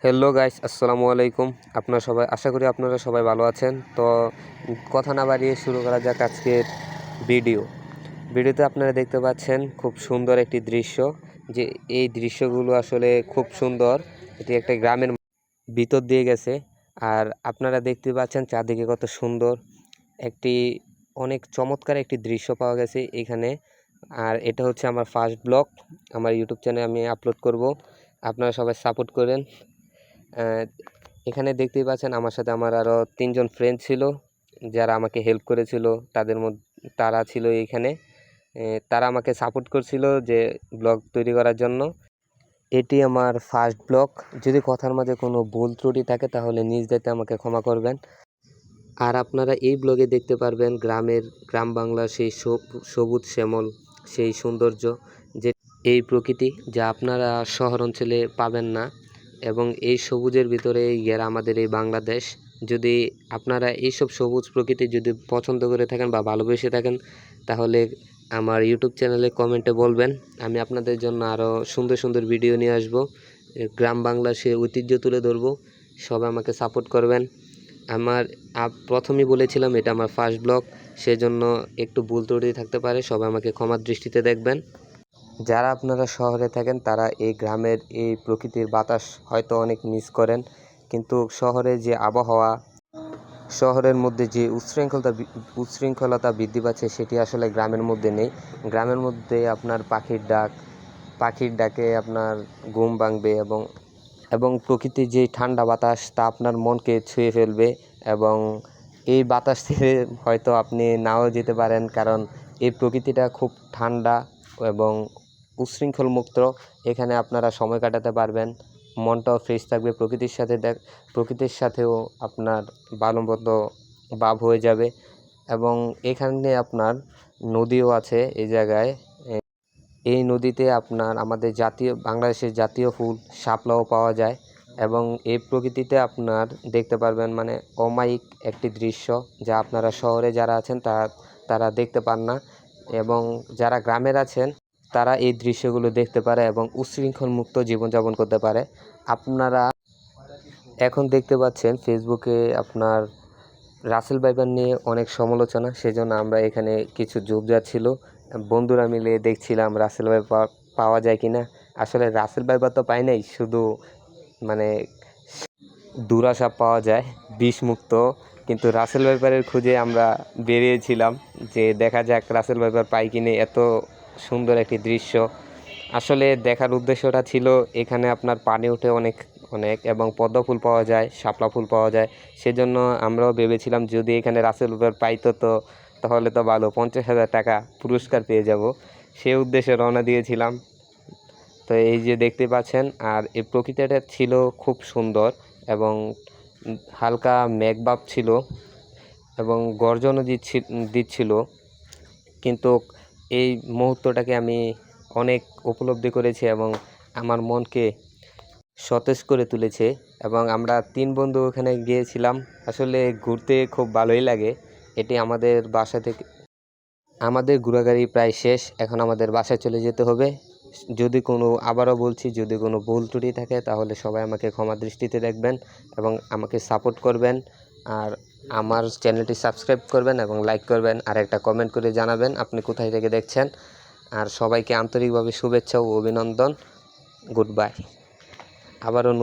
Hello guys, আসসালামু আলাইকুম। আপনারা সবাই, আশা করি আপনারা সবাই ভালো আছেন। তো কথা না বাড়িয়ে শুরু করা যাক আজকের ভিডিওতে আপনারা দেখতে পাচ্ছেন খুব সুন্দর একটি দৃশ্য। যে এই দৃশ্যগুলো আসলে খুব সুন্দর। এটি একটা গ্রামের ভিতর দিয়ে গেছে। আর আপনারা দেখতে পাচ্ছেন চারদিকে কত সুন্দর একটি অনেক চমৎকার একটি দৃশ্য পাওয়া গেছে এখানে। আর এটা হচ্ছে আমার ফার্স্ট ব্লগ, আমার ইউটিউব চ্যানেলে আমি আপলোড করব। আপনারা সবাই সাপোর্ট করেন। এখানে দেখতেই পাচ্ছেন আমার সাথে আমার আরও 3জন ফ্রেন্ড ছিল, যারা আমাকে হেল্প করেছিল। তাদের মধ্যে তারা ছিল এইখানে। তারা আমাকে সাপোর্ট করছিল যে ব্লগ তৈরি করার জন্য। এটি আমার ফার্স্ট ব্লগ। যদি কথার মাঝে কোনো ভুল ত্রুটি থাকে তাহলে নিজ দায়িত্বে আমাকে ক্ষমা করবেন। আর আপনারা এই ব্লগে দেখতে পারবেন গ্রাম বাংলার সেই সবুজ শ্যামল, সেই সৌন্দর্য, যে এই প্রকৃতি যা আপনারা শহর অঞ্চলে পাবেন না। এবং এই সবুজের ভিতরে ঘেরা আমাদের এই বাংলাদেশ। যদি আপনারা এইসব সবুজ প্রকৃতি যদি পছন্দ করে থাকেন বা ভালোবেসে থাকেন, তাহলে আমার ইউটিউব চ্যানেলে কমেন্টে বলবেন। আমি আপনাদের জন্য আরও সুন্দর সুন্দর ভিডিও নিয়ে আসবো, গ্রাম বাংলার সে ঐতিহ্য তুলে ধরবো। সবাই আমাকে সাপোর্ট করবেন। আমার প্রথমেই বলেছিলাম এটা আমার ফার্স্ট ব্লগ, সেজন্য একটু ভুল ত্রুটি থাকতে পারে, সবাই আমাকে ক্ষমার দৃষ্টিতে দেখবেন। যারা আপনারা শহরে থাকেন তারা এই গ্রামের এই প্রকৃতির বাতাস হয়তো অনেক মিস করেন, কিন্তু শহরে যে আবহাওয়া, শহরের মধ্যে যে উচ্ছৃঙ্খলতা বৃদ্ধি পাচ্ছে সেটি আসলে গ্রামের মধ্যে নেই। গ্রামের মধ্যে আপনার পাখির ডাকে আপনার ঘুম ভাঙবে, এবং প্রকৃতির যে ঠান্ডা বাতাস তা আপনার মনকে ছুঁয়ে ফেলবে। এবং এই বাতাস থেকে হয়তো আপনি নাও যেতে পারেন, কারণ এই প্রকৃতিটা খুব ঠান্ডা এবং উচ্ছৃঙ্খল মুক্ত। এখানে আপনারা সময় কাটাতে পারবেন, মনটাও ফ্রেশ থাকবে। প্রকৃতির সাথেও আপনার বালুমবদ্ধ ভাব হয়ে যাবে। এবং এখানে আপনার নদীও আছে এই জায়গায়। এই নদীতে আপনার আমাদের বাংলাদেশের জাতীয় ফুল শাপলাও পাওয়া যায়। এবং এই প্রকৃতিতে আপনার দেখতে পারবেন মানে অমায়িক একটি দৃশ্য, যা আপনারা শহরে যারা আছেন তারা দেখতে পান না। এবং যারা গ্রামের আছেন তারা এই দৃশ্যগুলো দেখতে পারে এবং উচ্ছৃঙ্খল মুক্ত জীবনযাপন করতে পারে। আপনারা এখন দেখতে পাচ্ছেন ফেসবুকে আপনার রাসেল ভাইপার নিয়ে অনেক সমালোচনা, সেজন্য আমরা এখানে কিছু ঝোপঝাড় ছিল, বন্ধুরা মিলে দেখছিলাম রাসেল ভাইপার পাওয়া যায় কিনা। আসলে রাসেল ভাইপার তো পাই নাই, শুধু মানে দুরা সাপ পাওয়া যায় বিষমুক্ত। কিন্তু রাসেল ভাইপারের খুঁজে আমরা বেরিয়েছিলাম যে দেখা যাক রাসেল ভাইপার পাই কিনে। এত সুন্দর একটি দৃশ্য আসলে দেখার উদ্দেশ্যটা ছিল এখানে আপনার পানি ওঠে অনেক অনেক, এবং পদ্ম ফুল পাওয়া যায়, শাপলা ফুল পাওয়া যায়। সেজন্য আমরাও ভেবেছিলাম যদি এখানে রাসেল ভাইপার পাইতো তাহলে তো ভালো, 50,000 টাকা পুরস্কার পেয়ে যাব। সে উদ্দেশ্যে রওনা দিয়েছিলাম। তো এই যে দেখতে পাচ্ছেন, আর এই প্রকৃতিটা ছিল খুব সুন্দর এবং হালকা মেঘভাব ছিল এবং গর্জনও দিচ্ছিল। কিন্তু এই মুহূর্তটাকে আমি অনেক উপলব্ধি করেছি এবং আমার মনকে সতেজ করে তুলেছে। এবং আমরা 3 বন্ধু ওখানে গিয়েছিলাম। আসলে ঘুরতে খুব ভালোই লাগে। এটি আমাদের ঘোরাঘুরি প্রায় শেষ, এখন আমাদের বাসায় চলে যেতে হবে। আবারও বলছি, যদি কোনো ভুল ত্রুটি থাকে তাহলে সবাই আমাকে ক্ষমা দৃষ্টিতে দেখবেন এবং আমাকে সাপোর্ট করবেন। আর আমার চ্যানেলটি সাবস্ক্রাইব করবেন এবং লাইক করবেন, আর একটা কমেন্ট করে জানাবেন আপনি কোথায় থেকে দেখছেন। আর সবাইকে আন্তরিকভাবে শুভেচ্ছা ও অভিনন্দন। Good bye. আবারও